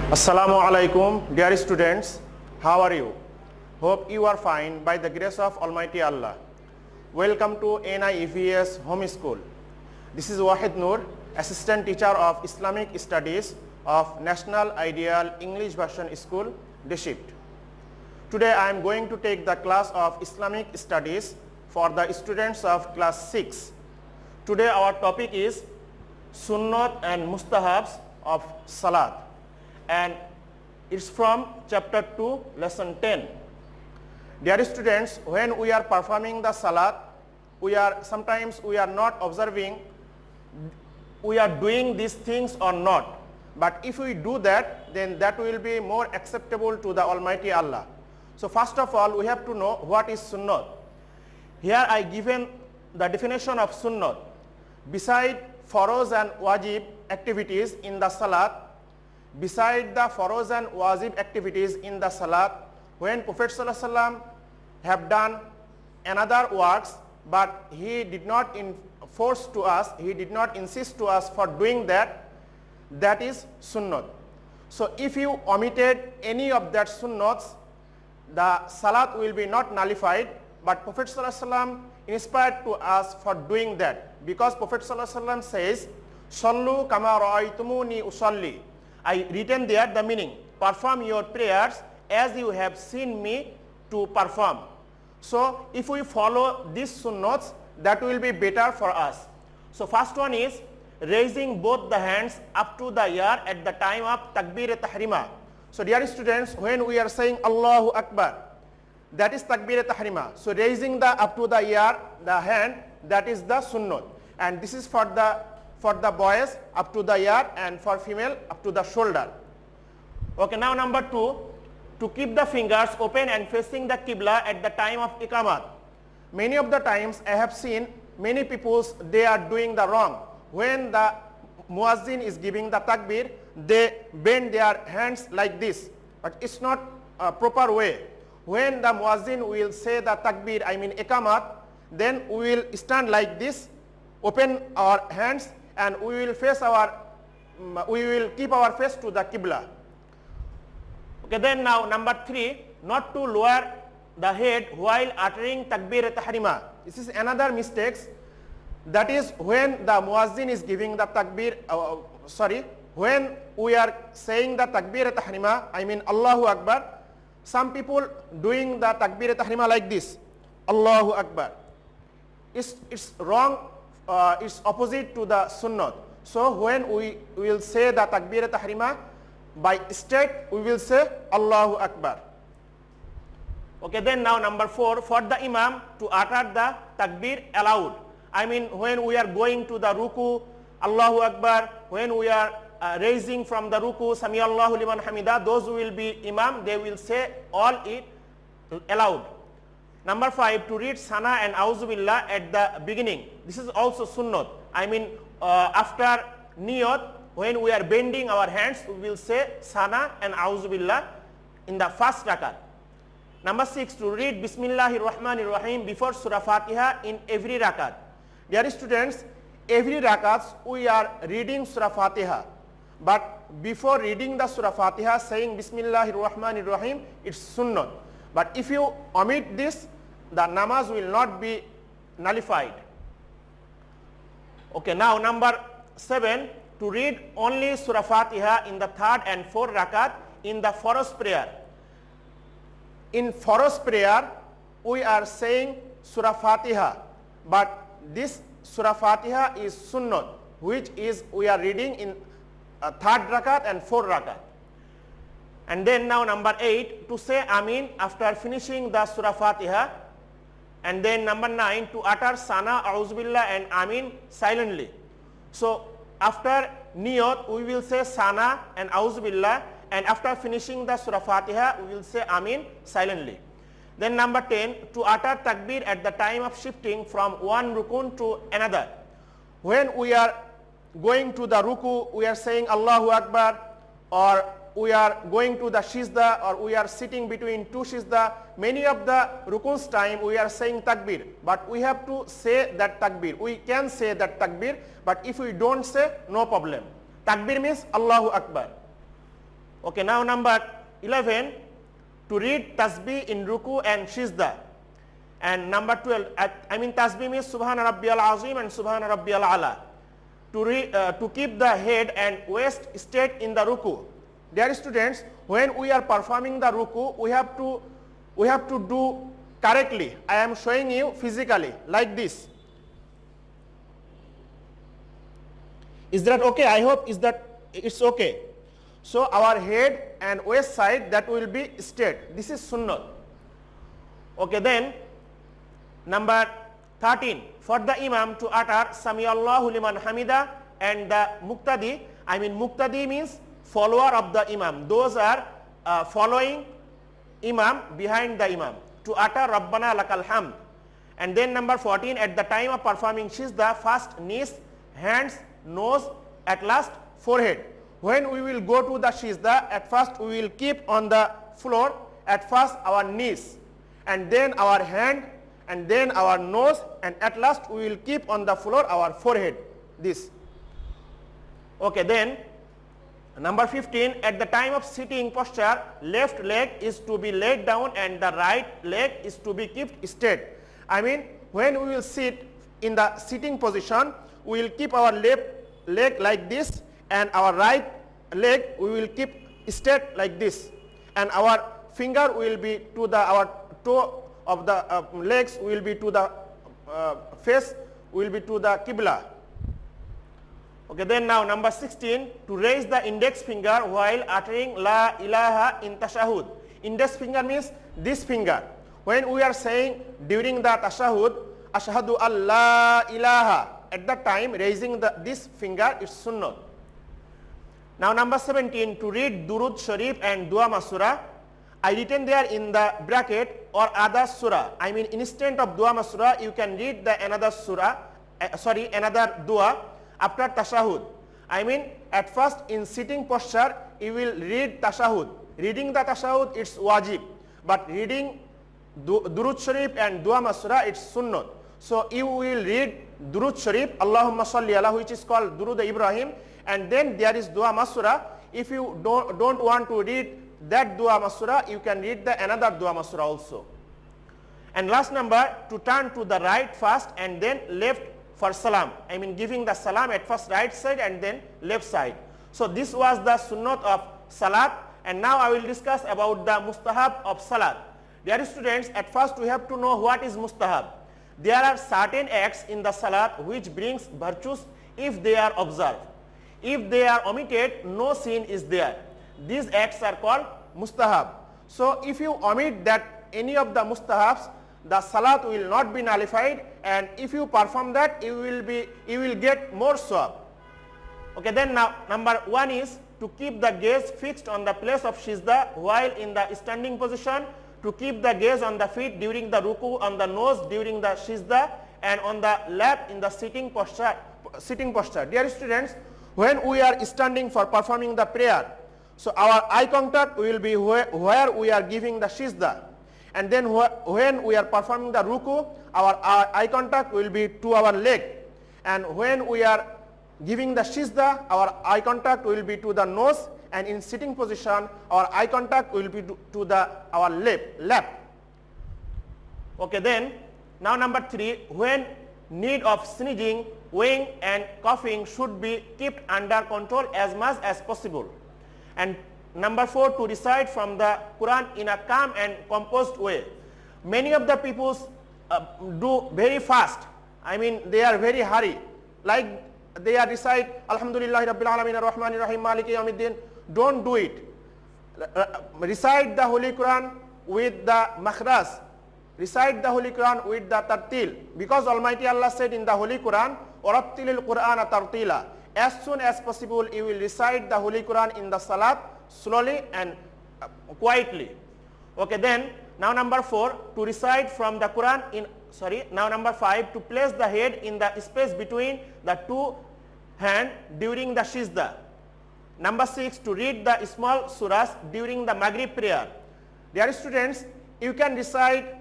Assalamu alaikum, dear students. How are you? Hope you are fine by the grace of Almighty Allah. Welcome to NIEVS Home School. This is Wahid Noor, Assistant Teacher of Islamic Studies of National Ideal English Version School, Deshipt. Today I am going to take the class of Islamic Studies for the students of class 6. Today our topic is Sunnat and Mustahabs of Salat, and it's from chapter 2, lesson 10. Dear students, when we are performing the Salat, sometimes we are not observing we are doing these things or not. But if we do that, then that will be more acceptable to the Almighty Allah. So first of all, we have to know what is Sunnat. Here I given the definition of Sunnat. Beside Faroz and Wajib activities in the Salat, beside the Faroz and Wajib activities in the Salat, when Prophet ﷺ have done another works, but he did not force to us, he did not insist to us for doing that, that is Sunnat. So if you omitted any of that Sunnats, the Salat will be not nullified, but Prophet ﷺ inspired to us for doing that, because Prophet ﷺ says, Sallu kama ra'aytumuni usalli. I written there the meaning, perform your prayers as you have seen me to perform. So if we follow these sunnats, that will be better for us. So first one is raising both the hands up to the ear at the time of takbir-e-tahrima. So dear students, when we are saying Allahu Akbar, that is takbir-e-tahrima. So raising the up to the ear, the hand, that is the sunnat. And this is for the boys up to the ear, and for female up to the shoulder. Okay, now number 2, to keep the fingers open and facing the Qibla at the time of Iqamat. Many of the times I have seen many people, they are doing the wrong. When the Muazzin is giving the takbir, they bend their hands like this, but it's not a proper way. When the Muazzin will say the takbir, I mean Iqamat, then we will stand like this, open our hands, and we will keep our face to the Qibla. Okay, then now number 3, not to lower the head while uttering takbir-e-tahrima. This is another mistake. That is when the Muazzin is giving the takbir, when we are saying the takbir-e-tahrima, I mean Allahu Akbar, some people doing the takbir-e-tahrima like this, Allahu Akbar. It's wrong, it's opposite to the sunnat. So when we will say the takbir-e-tahrima, by straight we will say Allahu Akbar. Okay, then now number 4, for the Imam to utter the takbir aloud. I mean when we are going to the ruku, Allahu Akbar, when we are raising from the ruku, Sami Allahu liman hamida, those who will be Imam, they will say all it aloud. Number 5, to read Sana and Auzubillah at the beginning. This is also sunnat. I mean after niyat, when we are bending our hands, we will say Sana and Auzubillah in the first rakat. Number 6, to read Bismillahir Rahmanir Rahim before Surah Fatiha in every rakat. Dear students, every rakat we are reading Surah Fatiha, but before reading the Surah Fatiha, saying Bismillahir Rahmanir Rahim, it's sunnat. But if you omit this, the namaz will not be nullified. Okay, now number 7, to read only Surah Fatiha in the 3rd and 4th rakat in the Faroz prayer. In Faroz prayer, we are saying Surah Fatiha, but this Surah Fatiha is sunnat, which is we are reading in 3rd rakat and 4th rakat. And then now number 8, to say Amin after finishing the Surah Fatiha. And then number 9, to utter Sana, Auzubillah and Amin silently. So after niyat, we will say Sana and Auzubillah, and after finishing the Surah Fatiha, we will say Amin silently. Then number 10, to utter takbir at the time of shifting from one rukun to another. When we are going to the ruku, we are saying Allahu Akbar, or we are going to the shizda, or we are sitting between two shizda. Many of the rukuns time we are saying takbir, but we have to say that takbir. We can say that takbir, but if we don't say, no problem. Takbir means Allahu Akbar. Okay, now number 11, to read tasbih in ruku and shizda. And number 12, tasbih means Subhana Rabbiyal Azim and Subhana Rabbiyal Ala. To keep the head and waist straight in the ruku. Dear students, when we are performing the ruku, we have to do correctly. I am showing you physically like this. Is that okay? I hope it's okay. So our head and waist side, that will be straight. This is sunnah. Okay, then number 13, for the imam to utter Sami Allahu liman hamida, and the muqtadi, muqtadi means follower of the imam. Those are following imam, behind the imam, to utter Rabbana lakal hamd. And then number 14, at the time of performing shizda, first knees, hands, nose, at last forehead. When we will go to the shizda, at first we will keep on the floor, at first our knees, and then our hand, and then our nose, and at last we will keep on the floor our forehead, this. Okay, then number 15, at the time of sitting posture, left leg is to be laid down and the right leg is to be kept straight. When we will sit in the sitting position, we will keep our left leg like this, and our right leg we will keep straight like this, and our finger will be to our toe of the legs will be to the face will be to the qibla. Okay, then now number 16, to raise the index finger while uttering La ilaha in tashahud. Index finger means this finger. When we are saying during the tashahud, ashhadu an la ilaha, at that time raising this finger is sunnah. Now number 17, to read Durud Sharif and Dua Masura. I written there in the bracket or other surah. Instead of Dua Masura, you can read the another surah, another dua after tashahud. At first in sitting posture, you will read tashahud. Reading the tashahud, it's wajib. But reading Durud Sharif and Dua Masura, it's sunnah. So you will read Durud Sharif, Allahumma salli ala, which is called Durud Ibrahim, and then there is Dua Masura. If you don't want to read that Dua Masura, you can read the another Dua Masura also. And last number, to turn to the right first and then left for salam. Giving the salam at first right side and then left side. So this was the Sunnat of Salat, and now I will discuss about the Mustahab of Salat. Dear students, at first we have to know what is Mustahab. There are certain acts in the Salat which brings virtues if they are observed. If they are omitted, no sin is there. These acts are called Mustahab. So if you omit that any of the Mustahabs, the Salat will not be nullified, and if you perform that, you will get more sawab. Okay, then now number 1 is to keep the gaze fixed on the place of shizda while in the standing position, to keep the gaze on the feet during the ruku, on the nose during the shizda, and on the lap in the sitting posture. Dear students, when we are standing for performing the prayer, so our eye contact will be where we are giving the shizda, and then when we are performing the ruku, our eye contact will be to our leg, and when we are giving the shizda, our eye contact will be to the nose, and in sitting position, our eye contact will be to our lap. Okay, then now number 3, when need of sneezing, weighing and coughing should be kept under control as much as possible. And number 4, to recite from the Quran in a calm and composed way. Many of the people do very fast. They are very hurry. Like they are recite Alhamdulillahi Rabbil Alamin Ar-Rahmanir Rahim Maliki Yawmiddin. Don't do it. Recite the Holy Quran with the makhraj. Recite the Holy Quran with the tartil. Because Almighty Allah said in the Holy Quran, وَرَتِّلِ الْقُرْآنَ تَرْتِيلًا. As soon as possible, you will recite the Holy Quran in the Salat slowly and quietly. Okay, then now number 4, to recite from the Quran now number 5, to place the head in the space between the two hands during the shizda. Number 6, to read the small surahs during the Maghrib prayer. Dear students, you can recite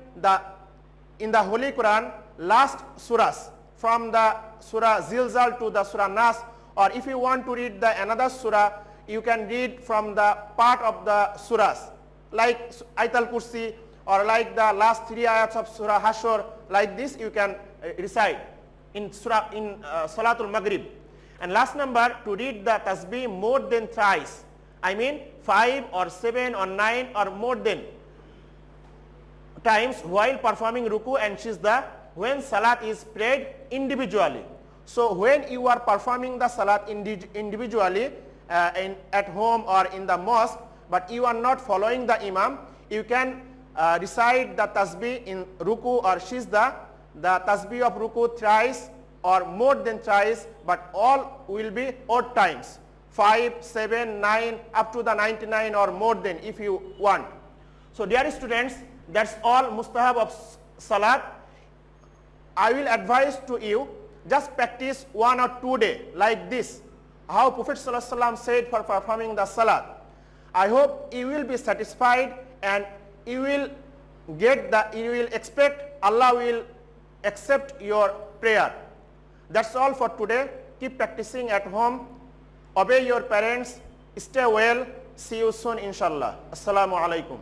in the Holy Quran last surahs from the Surah Zilzal to the Surah Nas, or if you want to read the another surah, you can read from the part of the surahs, like Ayatul Kursi, or like the last 3 ayats of Surah Hashor. Like this you can recite in Salatul Maghrib. And last number, to read the tasbih more than thrice. I mean 5 or 7 or 9 or more than times while performing ruku and sajda when salat is prayed individually. So when you are performing the salat individually at home or in the mosque, but you are not following the imam, you can recite the tasbih in ruku or sajda, the tasbih of ruku thrice or more than thrice, but all will be odd times, 5, 7, 9 up to the 99 or more than if you want. So dear students, that's all mustahab of salat. I will advise to you, just practice 1 or 2 days like this, how Prophet ﷺ said for performing the salat. I hope you will be satisfied and you will expect Allah will accept your prayer. That's all for today. Keep practicing at home. Obey your parents. Stay well. See you soon inshallah. Assalamu alaikum.